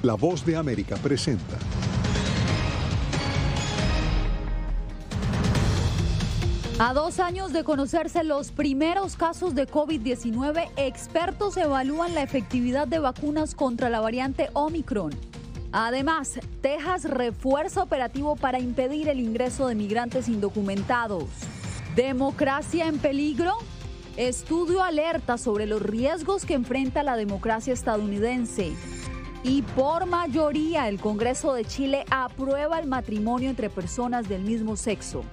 La Voz de América presenta. A 2 años de conocerse los primeros casos de COVID-19, expertos evalúan la efectividad de vacunas contra la variante Omicron. Además, Texas refuerza operativo para impedir el ingreso de migrantes indocumentados. ¿Democracia en peligro? Estudio alerta sobre los riesgos que enfrenta la democracia estadounidense. Y por mayoría, el Congreso de Chile aprueba el matrimonio entre personas del mismo sexo.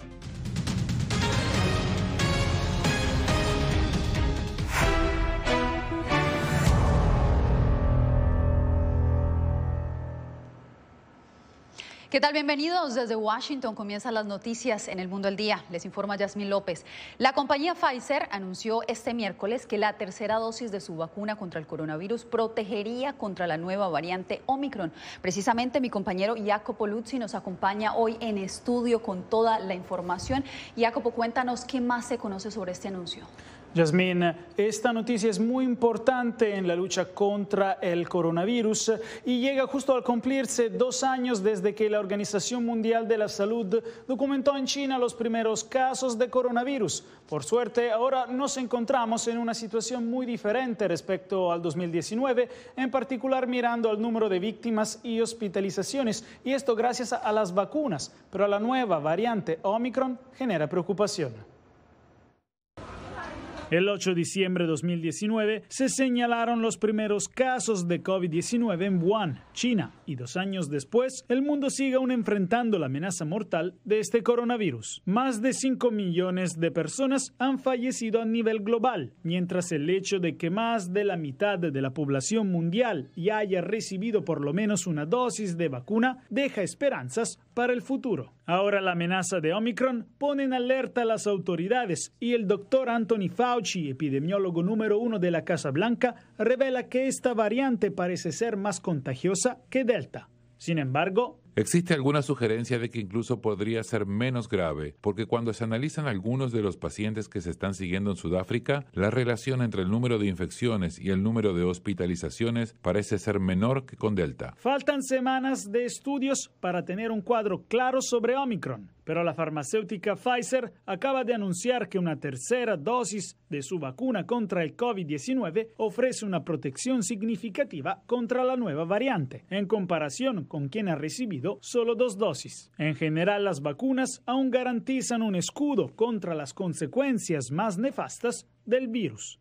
¿Qué tal? Bienvenidos desde Washington. Comienzan las noticias en el Mundo al Día. Les informa Yasmín López. La compañía Pfizer anunció este miércoles que la tercera dosis de su vacuna contra el coronavirus protegería contra la nueva variante Omicron. Precisamente mi compañero Jacopo Luzzi nos acompaña hoy en estudio con toda la información. Jacopo, cuéntanos qué más se conoce sobre este anuncio. Yasmín, esta noticia es muy importante en la lucha contra el coronavirus y llega justo al cumplirse 2 años desde que la Organización Mundial de la Salud documentó en China los primeros casos de coronavirus. Por suerte, ahora nos encontramos en una situación muy diferente respecto al 2019, en particular mirando al número de víctimas y hospitalizaciones, y esto gracias a las vacunas, pero la nueva variante Omicron genera preocupación. El 8 de diciembre de 2019 se señalaron los primeros casos de COVID-19 en Wuhan, China, y 2 años después, el mundo sigue aún enfrentando la amenaza mortal de este coronavirus. Más de 5 millones de personas han fallecido a nivel global, mientras el hecho de que más de la mitad de la población mundial ya haya recibido por lo menos una dosis de vacuna deja esperanzas para el futuro. Ahora la amenaza de Omicron pone en alerta a las autoridades y el doctor Anthony Fauci, epidemiólogo número 1 de la Casa Blanca, revela que esta variante parece ser más contagiosa que Delta. Sin embargo, existe alguna sugerencia de que incluso podría ser menos grave, porque cuando se analizan algunos de los pacientes que se están siguiendo en Sudáfrica, la relación entre el número de infecciones y el número de hospitalizaciones parece ser menor que con Delta. Faltan semanas de estudios para tener un cuadro claro sobre Omicron, pero la farmacéutica Pfizer acaba de anunciar que una tercera dosis de su vacuna contra el COVID-19 ofrece una protección significativa contra la nueva variante, en comparación con quien ha recibido solo 2 dosis. En general, las vacunas aún garantizan un escudo contra las consecuencias más nefastas del virus.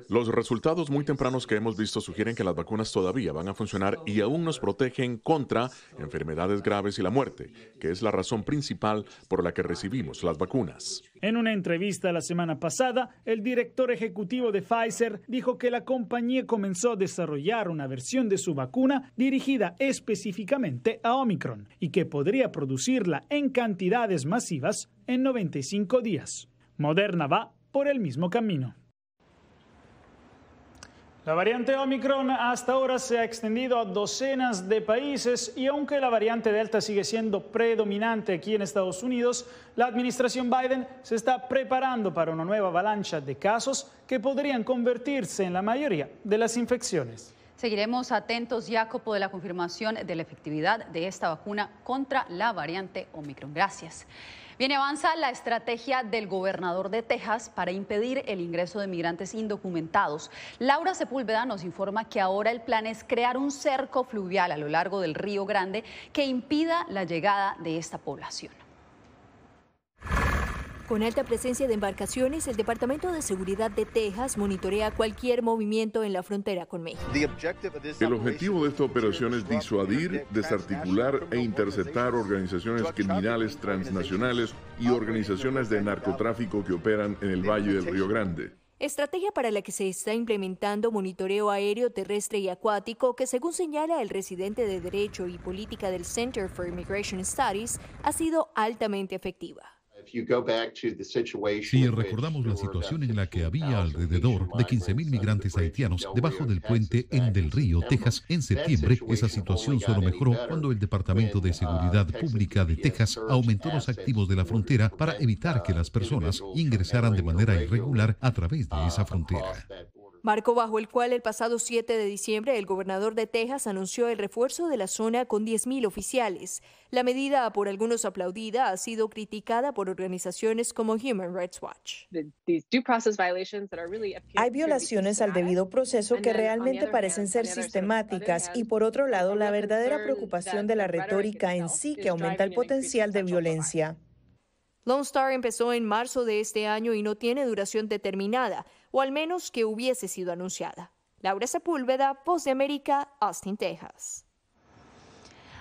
Los resultados muy tempranos que hemos visto sugieren que las vacunas todavía van a funcionar y aún nos protegen contra enfermedades graves y la muerte, que es la razón principal por la que recibimos las vacunas. En una entrevista la semana pasada, el director ejecutivo de Pfizer dijo que la compañía comenzó a desarrollar una versión de su vacuna dirigida específicamente a Omicron y que podría producirla en cantidades masivas en 95 días. Moderna va por el mismo camino. La variante Omicron hasta ahora se ha extendido a docenas de países y aunque la variante Delta sigue siendo predominante aquí en Estados Unidos, la administración Biden se está preparando para una nueva avalancha de casos que podrían convertirse en la mayoría de las infecciones. Seguiremos atentos, Jacopo, de la confirmación de la efectividad de esta vacuna contra la variante Omicron. Gracias. Bien, avanza la estrategia del gobernador de Texas para impedir el ingreso de migrantes indocumentados. Laura Sepúlveda nos informa que ahora el plan es crear un cerco fluvial a lo largo del Río Grande que impida la llegada de esta población. Con alta presencia de embarcaciones, el Departamento de Seguridad de Texas monitorea cualquier movimiento en la frontera con México. El objetivo de esta operación es disuadir, desarticular e interceptar organizaciones criminales transnacionales y organizaciones de narcotráfico que operan en el Valle del Río Grande. Estrategia para la que se está implementando monitoreo aéreo, terrestre y acuático que, según señala el residente de Derecho y Política del Center for Immigration Studies, ha sido altamente efectiva. Si recordamos la situación en la que había alrededor de 15.000 migrantes haitianos debajo del puente en Del Río, Texas, en septiembre, esa situación solo mejoró cuando el Departamento de Seguridad Pública de Texas aumentó los activos de la frontera para evitar que las personas ingresaran de manera irregular a través de esa frontera. marco bajo el cual el pasado 7 de diciembre el gobernador de Texas anunció el refuerzo de la zona con 10,000 oficiales. La medida, por algunos aplaudida, ha sido criticada por organizaciones como Human Rights Watch. Hay violaciones al debido proceso que realmente parecen ser sistemáticas y, por otro lado, la verdadera preocupación de la retórica en sí que aumenta el potencial de violencia. Lone Star empezó en marzo de este año y no tiene duración determinada, o al menos que hubiese sido anunciada. Laura Sepúlveda, Voz de América, Austin, Texas.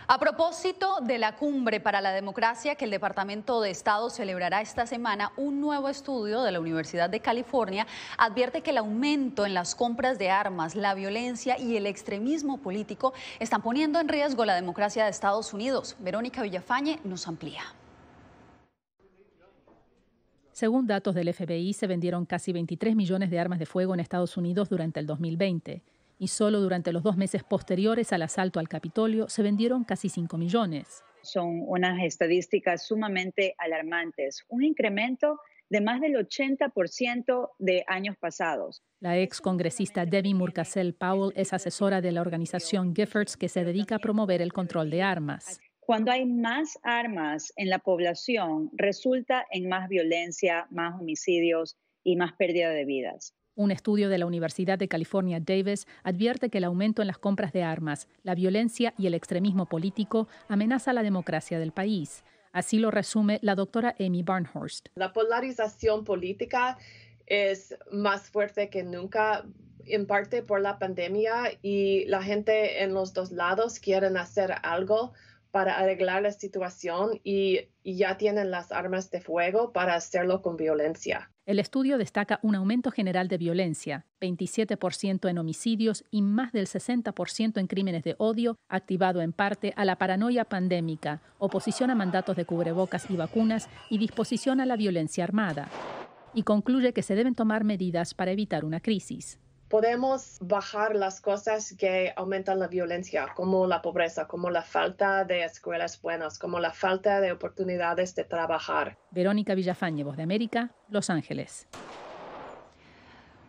A propósito de la Cumbre para la Democracia que el Departamento de Estado celebrará esta semana, un nuevo estudio de la Universidad de California advierte que el aumento en las compras de armas, la violencia y el extremismo político están poniendo en riesgo la democracia de Estados Unidos. Verónica Villafañe nos amplía. Según datos del FBI, se vendieron casi 23 millones de armas de fuego en Estados Unidos durante el 2020. Y solo durante los 2 meses posteriores al asalto al Capitolio se vendieron casi 5 millones. Son unas estadísticas sumamente alarmantes. Un incremento de más del 80% de años pasados. La ex congresista Debbie Murkacel Powell es asesora de la organización Giffords que se dedica a promover el control de armas. Cuando hay más armas en la población, resulta en más violencia, más homicidios y más pérdida de vidas. Un estudio de la Universidad de California, Davis, advierte que el aumento en las compras de armas, la violencia y el extremismo político amenaza la democracia del país. Así lo resume la doctora Amy Barnhorst. La polarización política es más fuerte que nunca, en parte por la pandemia, y la gente en los dos lados quieren hacer algo para arreglar la situación y ya tienen las armas de fuego para hacerlo con violencia. El estudio destaca un aumento general de violencia, 27% en homicidios y más del 60% en crímenes de odio, activado en parte a la paranoia pandémica, oposición a mandatos de cubrebocas y vacunas y disposición a la violencia armada. Y concluye que se deben tomar medidas para evitar una crisis. Podemos bajar las cosas que aumentan la violencia, como la pobreza, como la falta de escuelas buenas, como la falta de oportunidades de trabajar. Verónica Villafañe, Voz de América, Los Ángeles.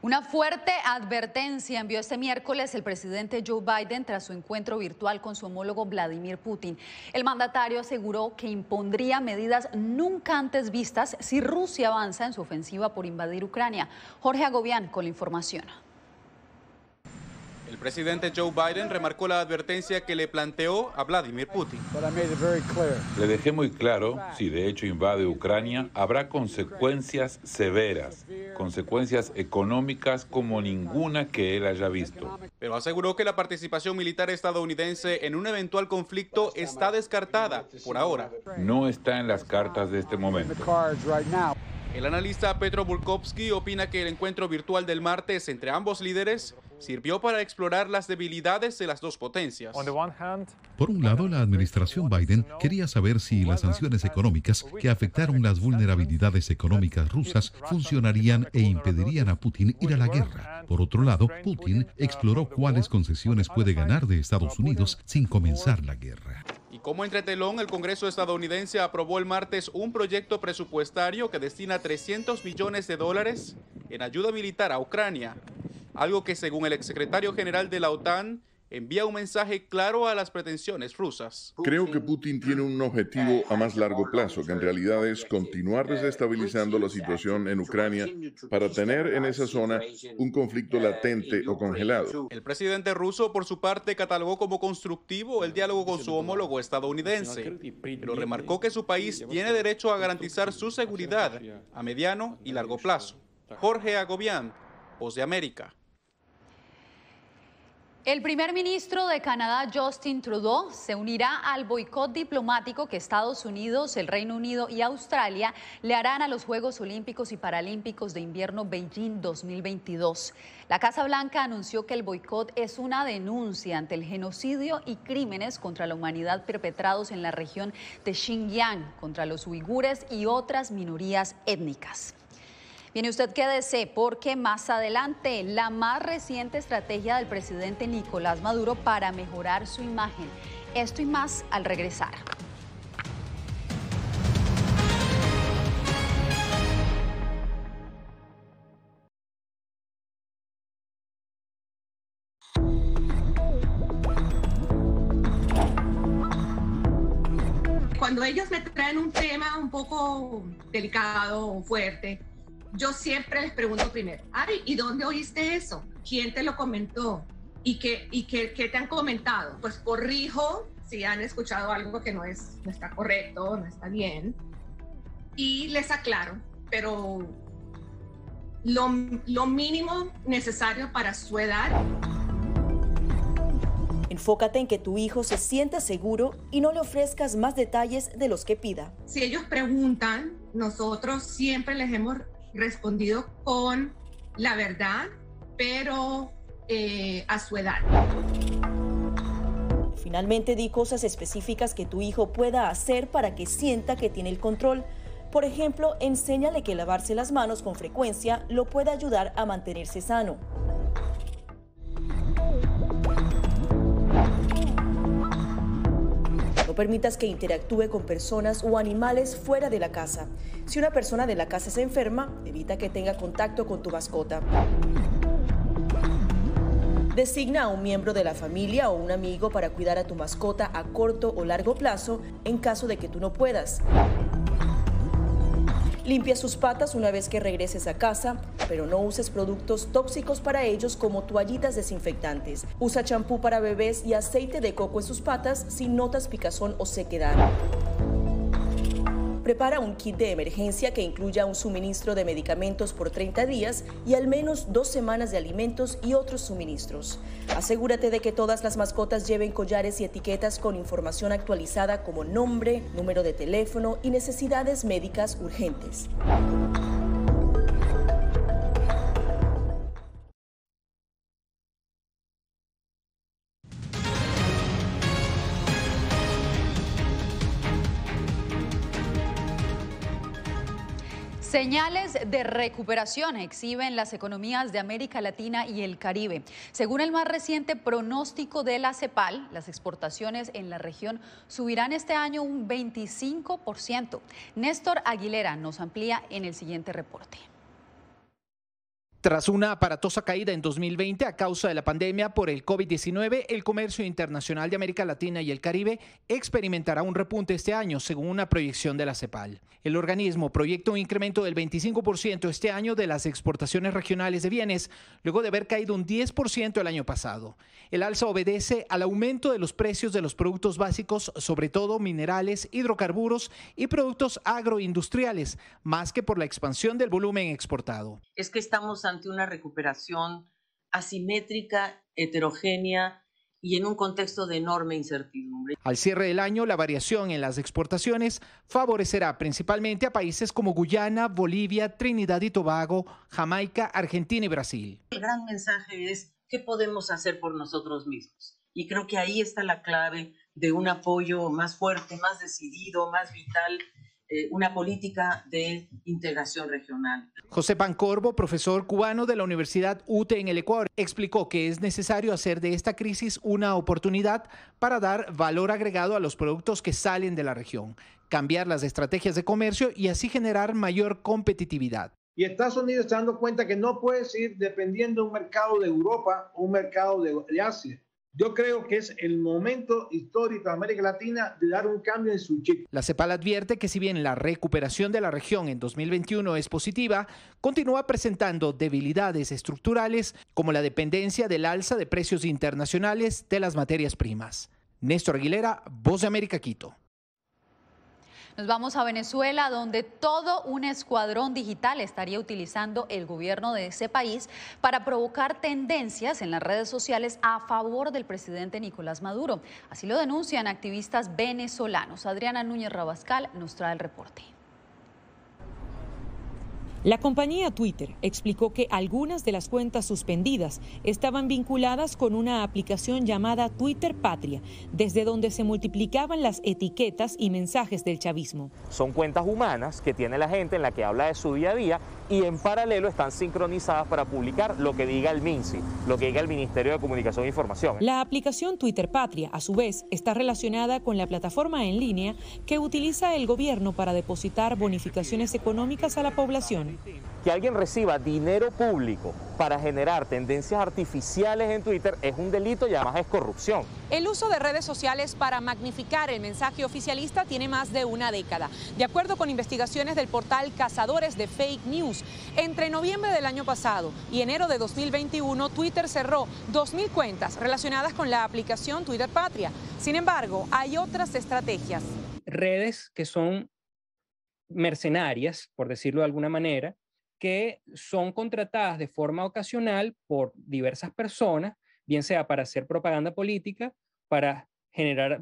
Una fuerte advertencia envió este miércoles el presidente Joe Biden tras su encuentro virtual con su homólogo Vladimir Putin. El mandatario aseguró que impondría medidas nunca antes vistas si Rusia avanza en su ofensiva por invadir Ucrania. Jorge Agobián con la información. El presidente Joe Biden remarcó la advertencia que le planteó a Vladimir Putin. Le dejé muy claro, si de hecho invade Ucrania, habrá consecuencias severas, consecuencias económicas como ninguna que él haya visto. Pero aseguró que la participación militar estadounidense en un eventual conflicto está descartada por ahora. No está en las cartas de este momento. El analista Petro Burkovsky opina que el encuentro virtual del martes entre ambos líderes sirvió para explorar las debilidades de las dos potencias. Por un lado, la administración Biden quería saber si las sanciones económicas que afectaron las vulnerabilidades económicas rusas funcionarían e impedirían a Putin ir a la guerra. Por otro lado, Putin exploró cuáles concesiones puede ganar de Estados Unidos sin comenzar la guerra. Y como entretelón, el Congreso estadounidense aprobó el martes un proyecto presupuestario que destina $300 millones en ayuda militar a Ucrania, algo que según el exsecretario general de la OTAN envía un mensaje claro a las pretensiones rusas. Creo que Putin tiene un objetivo a más largo plazo, que en realidad es continuar desestabilizando la situación en Ucrania para tener en esa zona un conflicto latente o congelado. El presidente ruso, por su parte, catalogó como constructivo el diálogo con su homólogo estadounidense, pero remarcó que su país tiene derecho a garantizar su seguridad a mediano y largo plazo. Jorge Agobián, Voz de América. El primer ministro de Canadá, Justin Trudeau, se unirá al boicot diplomático que Estados Unidos, el Reino Unido y Australia le harán a los Juegos Olímpicos y Paralímpicos de Invierno Beijing 2022. La Casa Blanca anunció que el boicot es una denuncia ante el genocidio y crímenes contra la humanidad perpetrados en la región de Xinjiang contra los uigures y otras minorías étnicas. Viene usted, quédese, porque más adelante la más reciente estrategia del presidente Nicolás Maduro para mejorar su imagen. Esto y más al regresar. cuando ellos me traen un tema un poco delicado o fuerte, yo siempre les pregunto primero, Ari, ¿y dónde oíste eso? ¿Quién te lo comentó? ¿Y qué te han comentado? Pues corrijo si han escuchado algo que no está correcto, no está bien, y les aclaro, pero lo mínimo necesario para su edad. Enfócate en que tu hijo se sienta seguro y no le ofrezcas más detalles de los que pida. Si ellos preguntan, nosotros siempre les hemos respondido con la verdad, pero a su edad. Finalmente, di cosas específicas que tu hijo pueda hacer para que sienta que tiene el control. Por ejemplo, enséñale que lavarse las manos con frecuencia lo puede ayudar a mantenerse sano. No permitas que interactúe con personas o animales fuera de la casa. Si una persona de la casa se enferma, evita que tenga contacto con tu mascota. Designa a un miembro de la familia o un amigo para cuidar a tu mascota a corto o largo plazo en caso de que tú no puedas. Limpia sus patas una vez que regreses a casa, pero no uses productos tóxicos para ellos como toallitas desinfectantes. Usa champú para bebés y aceite de coco en sus patas si notas picazón o sequedad. Prepara un kit de emergencia que incluya un suministro de medicamentos por 30 días y al menos 2 semanas de alimentos y otros suministros. Asegúrate de que todas las mascotas lleven collares y etiquetas con información actualizada como nombre, número de teléfono y necesidades médicas urgentes. Señales de recuperación exhiben las economías de América Latina y el Caribe. Según el más reciente pronóstico de la CEPAL, las exportaciones en la región subirán este año un 25%. Néstor Aguilera nos amplía en el siguiente reporte. Tras una aparatosa caída en 2020 a causa de la pandemia por el COVID-19, el comercio internacional de América Latina y el Caribe experimentará un repunte este año, según una proyección de la CEPAL. El organismo proyecta un incremento del 25% este año de las exportaciones regionales de bienes, luego de haber caído un 10% el año pasado. El alza obedece al aumento de los precios de los productos básicos, sobre todo minerales, hidrocarburos y productos agroindustriales, más que por la expansión del volumen exportado. Es que estamos ante una recuperación asimétrica, heterogénea y en un contexto de enorme incertidumbre. Al cierre del año, la variación en las exportaciones favorecerá principalmente a países como Guyana, Bolivia, Trinidad y Tobago, Jamaica, Argentina y Brasil. El gran mensaje es ¿qué podemos hacer por nosotros mismos? Y creo que ahí está la clave de un apoyo más fuerte, más decidido, más vital, una política de integración regional. José Pancorbo, profesor cubano de la Universidad UTE en el Ecuador, explicó que es necesario hacer de esta crisis una oportunidad para dar valor agregado a los productos que salen de la región, cambiar las estrategias de comercio y así generar mayor competitividad. Y Estados Unidos está dando cuenta que no puede seguir dependiendo de un mercado de Europa o un mercado de Asia. Yo creo que es el momento histórico de América Latina de dar un cambio en su chip. La CEPAL advierte que si bien la recuperación de la región en 2021 es positiva, continúa presentando debilidades estructurales como la dependencia del alza de precios internacionales de las materias primas. Néstor Aguilera, Voz de América, Quito. Nos vamos a Venezuela, donde todo un escuadrón digital estaría utilizando el gobierno de ese país para provocar tendencias en las redes sociales a favor del presidente Nicolás Maduro. Así lo denuncian activistas venezolanos. Adriana Núñez Rabascal nos trae el reporte. La compañía Twitter explicó que algunas de las cuentas suspendidas estaban vinculadas con una aplicación llamada Twitter Patria, desde donde se multiplicaban las etiquetas y mensajes del chavismo. Son cuentas humanas que tiene la gente en la que habla de su día a día y en paralelo están sincronizadas para publicar lo que diga el MINSI, lo que diga el Ministerio de Comunicación e Información. La aplicación Twitter Patria, a su vez, está relacionada con la plataforma en línea que utiliza el gobierno para depositar bonificaciones económicas a la población. Que alguien reciba dinero público para generar tendencias artificiales en Twitter es un delito y además es corrupción. El uso de redes sociales para magnificar el mensaje oficialista tiene más de una década. De acuerdo con investigaciones del portal Cazadores de Fake News, entre noviembre del año pasado y enero de 2021, Twitter cerró 2.000 cuentas relacionadas con la aplicación Twitter Patria. Sin embargo, hay otras estrategias. Redes que son mercenarias, por decirlo de alguna manera, que son contratadas de forma ocasional por diversas personas, bien sea para hacer propaganda política, para generar,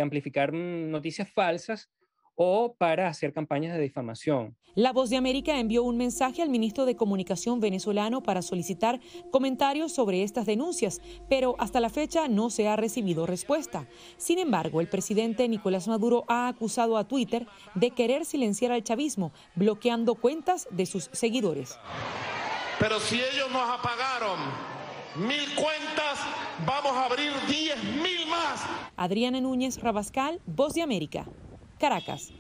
amplificar noticias falsas o para hacer campañas de difamación. La Voz de América envió un mensaje al ministro de Comunicación venezolano para solicitar comentarios sobre estas denuncias, pero hasta la fecha no se ha recibido respuesta. Sin embargo, el presidente Nicolás Maduro ha acusado a Twitter de querer silenciar al chavismo, bloqueando cuentas de sus seguidores. Pero si ellos nos apagaron 1.000 cuentas, vamos a abrir 10.000 más. Adriana Núñez Rabascal, Voz de América, Caracas.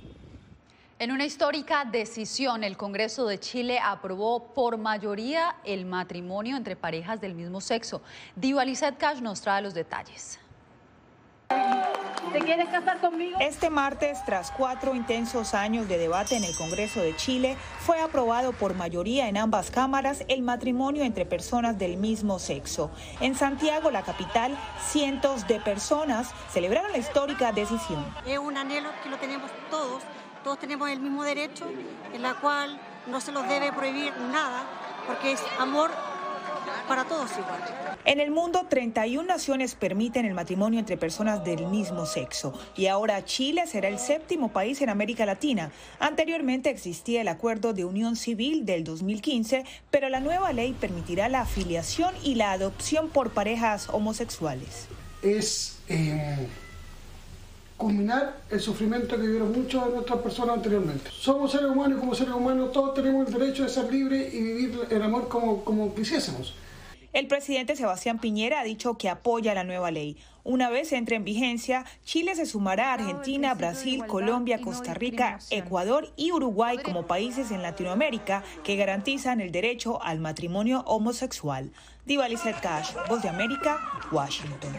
En una histórica decisión, el Congreso de Chile aprobó por mayoría el matrimonio entre parejas del mismo sexo. Diva Lizeth Cash nos trae los detalles. ¿Te quieres casar conmigo? Este martes, tras 4 intensos años de debate en el Congreso de Chile, fue aprobado por mayoría en ambas cámaras el matrimonio entre personas del mismo sexo. En Santiago, la capital, cientos de personas celebraron la histórica decisión. Es un anhelo que lo tenemos todos tenemos el mismo derecho, en la cual no se nos debe prohibir nada, porque es amor para todos igual. En el mundo, 31 naciones permiten el matrimonio entre personas del mismo sexo. Y ahora Chile será el 7º país en América Latina. Anteriormente existía el Acuerdo de Unión Civil del 2015, pero la nueva ley permitirá la afiliación y la adopción por parejas homosexuales. Es culminar el sufrimiento que vivieron muchas de nuestras personas anteriormente. Somos seres humanos y como seres humanos todos tenemos el derecho de ser libres y vivir el amor como quisiésemos. El presidente Sebastián Piñera ha dicho que apoya la nueva ley. Una vez entre en vigencia, Chile se sumará a Argentina, Brasil, Colombia, Costa Rica, Ecuador y Uruguay como países en Latinoamérica que garantizan el derecho al matrimonio homosexual. Diva Lizeth Cash, Voz de América, Washington.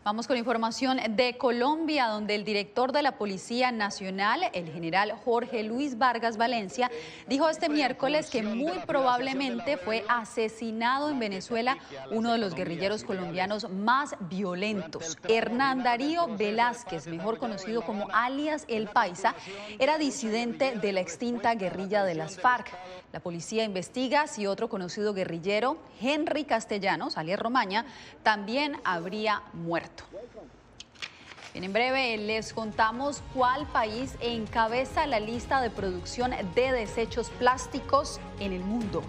Vamos con información de Colombia, donde el director de la Policía Nacional, el general Jorge Luis Vargas Valencia, dijo este miércoles que muy probablemente fue asesinado en Venezuela uno de los guerrilleros colombianos más violentos. Hernán Darío Velázquez, mejor conocido como alias El Paisa, era disidente de la extinta guerrilla de las FARC. La policía investiga si otro conocido guerrillero, Henry Castellanos, alias Romaña, también habría muerto. Bien, en breve les contamos cuál país encabeza la lista de producción de desechos plásticos en el mundo.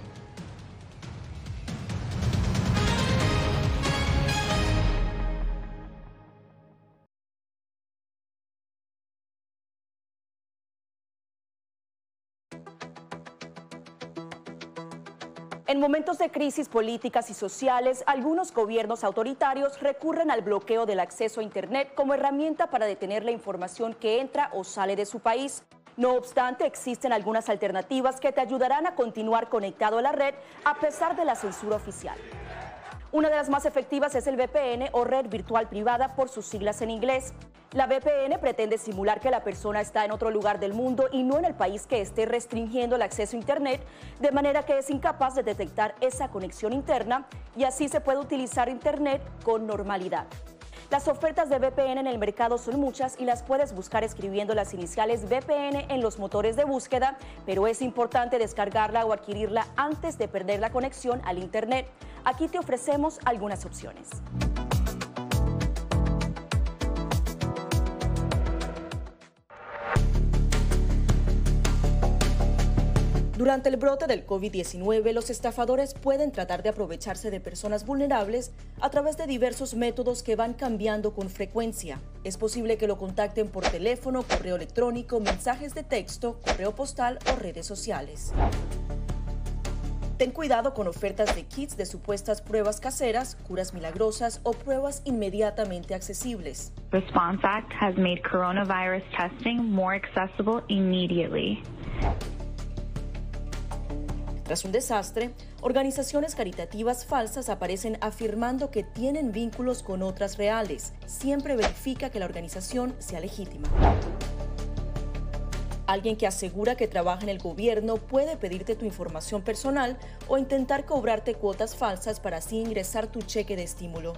En momentos de crisis políticas y sociales, algunos gobiernos autoritarios recurren al bloqueo del acceso a Internet como herramienta para detener la información que entra o sale de su país. No obstante, existen algunas alternativas que te ayudarán a continuar conectado a la red a pesar de la censura oficial. Una de las más efectivas es el VPN o red virtual privada por sus siglas en inglés. La VPN pretende simular que la persona está en otro lugar del mundo y no en el país que esté restringiendo el acceso a Internet, de manera que es incapaz de detectar esa conexión interna y así se puede utilizar Internet con normalidad. Las ofertas de VPN en el mercado son muchas y las puedes buscar escribiendo las iniciales VPN en los motores de búsqueda, pero es importante descargarla o adquirirla antes de perder la conexión al Internet. Aquí te ofrecemos algunas opciones. Durante el brote del COVID-19, los estafadores pueden tratar de aprovecharse de personas vulnerables a través de diversos métodos que van cambiando con frecuencia. Es posible que lo contacten por teléfono, correo electrónico, mensajes de texto, correo postal o redes sociales. Ten cuidado con ofertas de kits de supuestas pruebas caseras, curas milagrosas o pruebas inmediatamente accesibles. Response Act has made coronavirus testing more accessible immediately. Tras un desastre, organizaciones caritativas falsas aparecen afirmando que tienen vínculos con otras reales. Siempre verifica que la organización sea legítima. Alguien que asegura que trabaja en el gobierno puede pedirte tu información personal o intentar cobrarte cuotas falsas para así ingresar tu cheque de estímulo.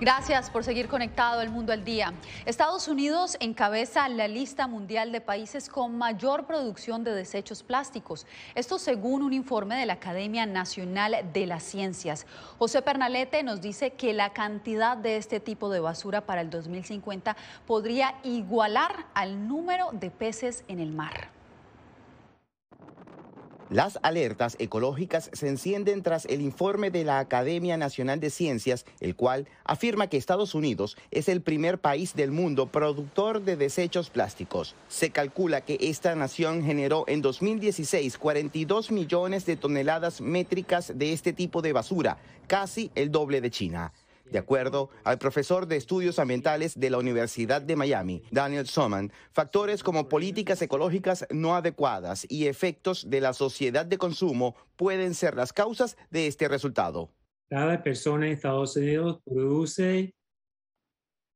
Gracias por seguir conectado al Mundo al Día. Estados Unidos encabeza la lista mundial de países con mayor producción de desechos plásticos. Esto según un informe de la Academia Nacional de las Ciencias. José Pernalete nos dice que la cantidad de este tipo de basura para el 2050 podría igualar al número de peces en el mar. Las alertas ecológicas se encienden tras el informe de la Academia Nacional de Ciencias, el cual afirma que Estados Unidos es el primer país del mundo productor de desechos plásticos. Se calcula que esta nación generó en 2016 42 millones de toneladas métricas de este tipo de basura, casi el doble de China. De acuerdo al profesor de estudios ambientales de la Universidad de Miami, Daniel Soman, factores como políticas ecológicas no adecuadas y efectos de la sociedad de consumo pueden ser las causas de este resultado. Cada persona en Estados Unidos produce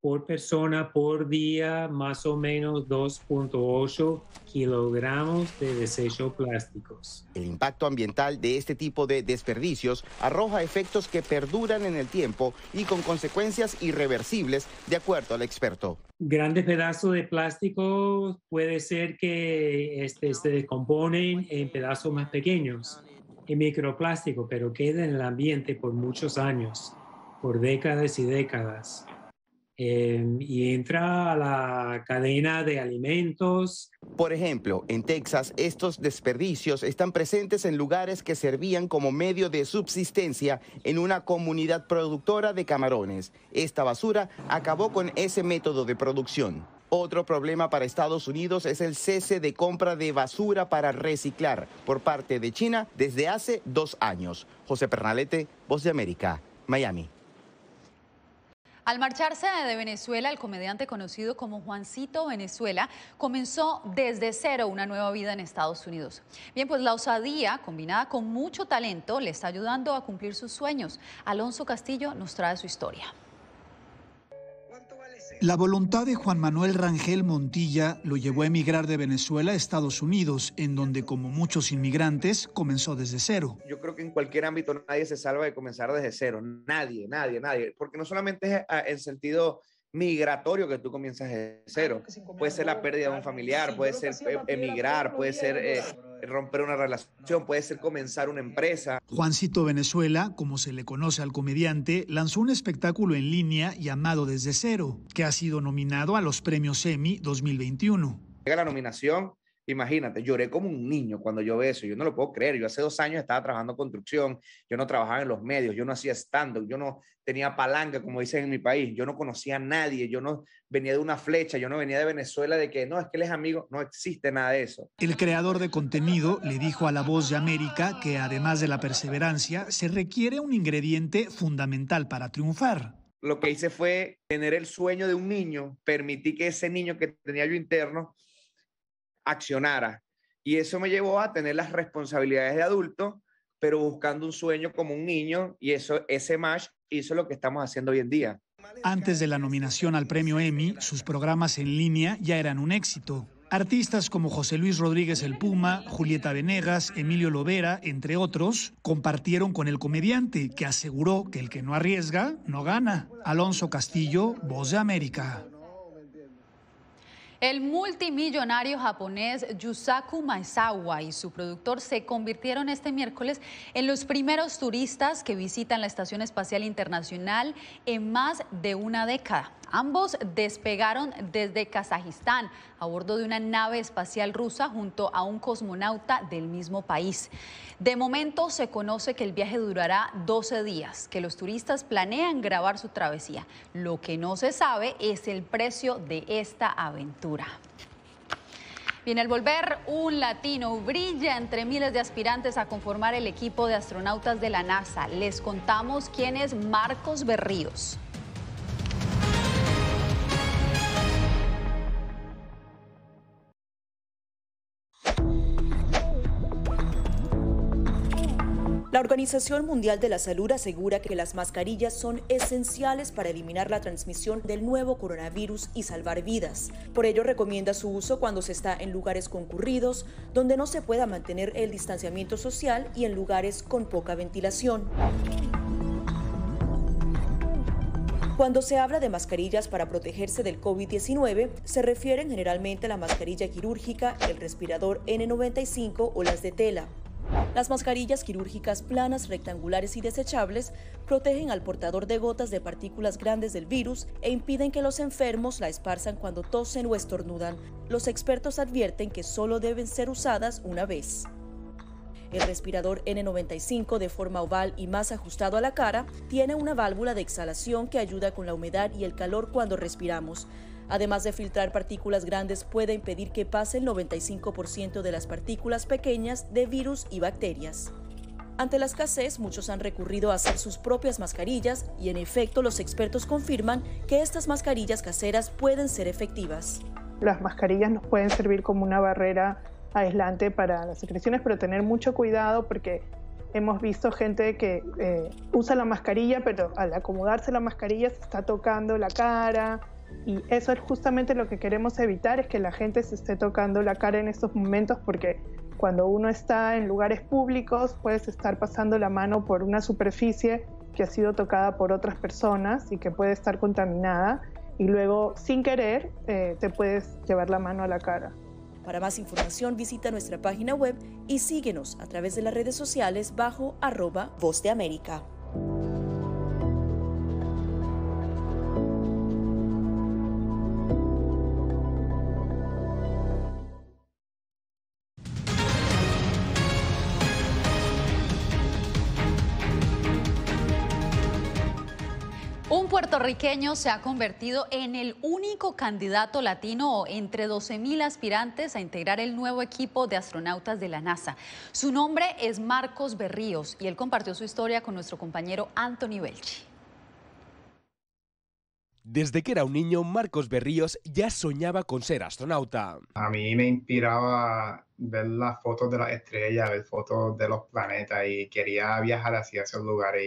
por persona por día más o menos 2.8 kilogramos de desechos plásticos. El impacto ambiental de este tipo de desperdicios arroja efectos que perduran en el tiempo y con consecuencias irreversibles, de acuerdo al experto. Grandes pedazos de plástico puede ser que se descomponen en pedazos más pequeños, en microplástico, pero quedan en el ambiente por muchos años, por décadas y décadas. Y entra a la cadena de alimentos. Por ejemplo, en Texas, estos desperdicios están presentes en lugares que servían como medio de subsistencia en una comunidad productora de camarones. Esta basura acabó con ese método de producción. Otro problema para Estados Unidos es el cese de compra de basura para reciclar por parte de China desde hace 2 años. José Pernalete, Voz de América, Miami. Al marcharse de Venezuela, el comediante conocido como Juancito Venezuela comenzó desde cero una nueva vida en Estados Unidos. Bien, pues la osadía, combinada con mucho talento, le está ayudando a cumplir sus sueños. Alonso Castillo nos trae su historia. La voluntad de Juan Manuel Rangel Montilla lo llevó a emigrar de Venezuela a Estados Unidos, en donde, como muchos inmigrantes, comenzó desde cero. Yo creo que en cualquier ámbito nadie se salva de comenzar desde cero. Nadie. Porque no solamente es en sentido migratorio que tú comienzas desde cero. Puede ser la pérdida de un familiar, puede ser emigrar, puede ser romper una relación, puede ser comenzar una empresa. Juancito Venezuela, como se le conoce al comediante, lanzó un espectáculo en línea llamado Desde Cero, que ha sido nominado a los premios Emmy 2021. Llega la nominación, imagínate, lloré como un niño cuando yo veo eso. Yo no lo puedo creer. Yo hace 2 años estaba trabajando construcción, yo no trabajaba en los medios, yo no hacía stand-up, yo no tenía palanca, como dicen en mi país, yo no conocía a nadie, yo no venía de una flecha, yo no venía de Venezuela de que no, es que él es amigo, no existe nada de eso. El creador de contenido le dijo a La Voz de América que además de la perseverancia, se requiere un ingrediente fundamental para triunfar. Lo que hice fue tener el sueño de un niño, permití que ese niño que tenía yo interno accionara, y eso me llevó a tener las responsabilidades de adulto, pero buscando un sueño como un niño, y ese match hizo lo que estamos haciendo hoy en día. Antes de la nominación al premio Emmy, sus programas en línea ya eran un éxito. Artistas como José Luis Rodríguez el Puma, Julieta Venegas, Emilio Lovera, entre otros, compartieron con el comediante, que aseguró que el que no arriesga, no gana. Alonso Castillo, Voz de América. El multimillonario japonés Yusaku Maezawa y su productor se convirtieron este miércoles en los primeros turistas que visitan la Estación Espacial Internacional en más de una década. Ambos despegaron desde Kazajistán a bordo de una nave espacial rusa junto a un cosmonauta del mismo país. De momento se conoce que el viaje durará 12 días, que los turistas planean grabar su travesía. Lo que no se sabe es el precio de esta aventura. Bien, al volver, un latino brilla entre miles de aspirantes a conformar el equipo de astronautas de la NASA. Les contamos quién es Marcos Berríos. La Organización Mundial de la Salud asegura que las mascarillas son esenciales para eliminar la transmisión del nuevo coronavirus y salvar vidas. Por ello, recomienda su uso cuando se está en lugares concurridos, donde no se pueda mantener el distanciamiento social y en lugares con poca ventilación. Cuando se habla de mascarillas para protegerse del COVID-19, se refieren generalmente a la mascarilla quirúrgica, el respirador N95 o las de tela. Las mascarillas quirúrgicas planas, rectangulares y desechables protegen al portador de gotas de partículas grandes del virus e impiden que los enfermos la esparzan cuando tosen o estornudan. Los expertos advierten que solo deben ser usadas una vez. El respirador N95, de forma oval y más ajustado a la cara, tiene una válvula de exhalación que ayuda con la humedad y el calor cuando respiramos. Además de filtrar partículas grandes, puede impedir que pase el 95% de las partículas pequeñas de virus y bacterias. Ante la escasez, muchos han recurrido a hacer sus propias mascarillas y, en efecto, los expertos confirman que estas mascarillas caseras pueden ser efectivas. Las mascarillas nos pueden servir como una barrera aislante para las secreciones, pero tener mucho cuidado porque hemos visto gente que usa la mascarilla, pero al acomodarse la mascarilla se está tocando la cara. Y eso es justamente lo que queremos evitar, es que la gente se esté tocando la cara en estos momentos, porque cuando uno está en lugares públicos puedes estar pasando la mano por una superficie que ha sido tocada por otras personas y que puede estar contaminada y luego sin querer te puedes llevar la mano a la cara. Para más información visita nuestra página web y síguenos a través de las redes sociales bajo @Voz de América. Un puertorriqueño se ha convertido en el único candidato latino entre 12,000 aspirantes a integrar el nuevo equipo de astronautas de la NASA. Su nombre es Marcos Berríos y él compartió su historia con nuestro compañero Anthony Belchi. Desde que era un niño, Marcos Berríos ya soñaba con ser astronauta. A mí me inspiraba ver las fotos de las estrellas, ver fotos de los planetas y quería viajar hacia esos lugares.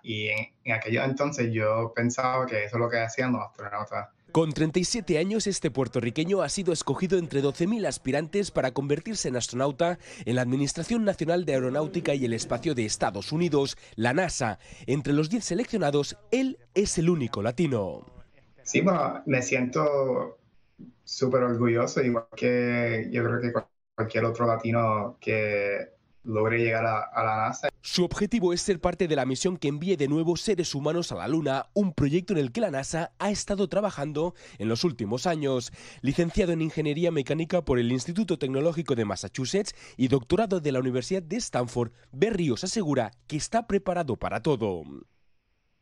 Y en aquellos entonces yo pensaba que eso es lo que hacían los astronautas. Con 37 años, este puertorriqueño ha sido escogido entre 12,000 aspirantes para convertirse en astronauta en la Administración Nacional de Aeronáutica y el Espacio de Estados Unidos, la NASA. Entre los 10 seleccionados, él es el único latino. Sí, bueno, me siento súper orgulloso, igual que yo creo que cualquier otro latino que logre llegar a la NASA. Su objetivo es ser parte de la misión que envíe de nuevo seres humanos a la Luna, un proyecto en el que la NASA ha estado trabajando en los últimos años. Licenciado en Ingeniería Mecánica por el Instituto Tecnológico de Massachusetts y doctorado de la Universidad de Stanford, Berríos asegura que está preparado para todo.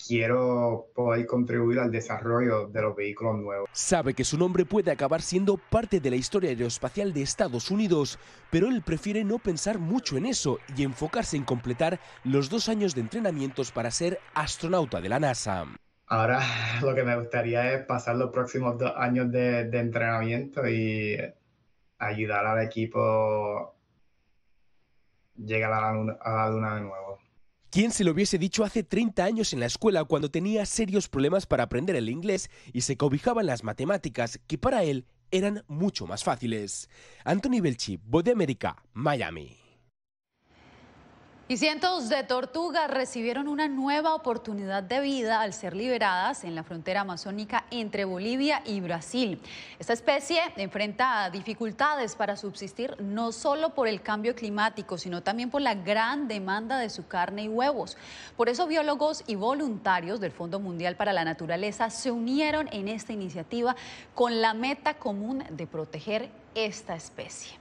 Quiero poder contribuir al desarrollo de los vehículos nuevos. Sabe que su nombre puede acabar siendo parte de la historia aeroespacial de Estados Unidos, pero él prefiere no pensar mucho en eso y enfocarse en completar los 2 años de entrenamientos para ser astronauta de la NASA. Ahora lo que me gustaría es pasar los próximos 2 años de entrenamiento y ayudar al equipo a llegar a la Luna de nuevo. ¿Quién se lo hubiese dicho hace 30 años en la escuela cuando tenía serios problemas para aprender el inglés y se cobijaba en las matemáticas, que para él eran mucho más fáciles? Anthony Belchi, Voz de América, Miami. Y cientos de tortugas recibieron una nueva oportunidad de vida al ser liberadas en la frontera amazónica entre Bolivia y Brasil. Esta especie enfrenta dificultades para subsistir no solo por el cambio climático, sino también por la gran demanda de su carne y huevos. Por eso biólogos y voluntarios del Fondo Mundial para la Naturaleza se unieron en esta iniciativa con la meta común de proteger esta especie.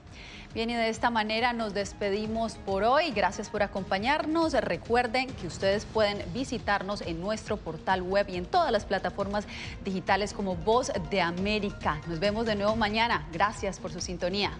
Bien, y de esta manera nos despedimos por hoy. Gracias por acompañarnos. Recuerden que ustedes pueden visitarnos en nuestro portal web y en todas las plataformas digitales como Voz de América. Nos vemos de nuevo mañana. Gracias por su sintonía.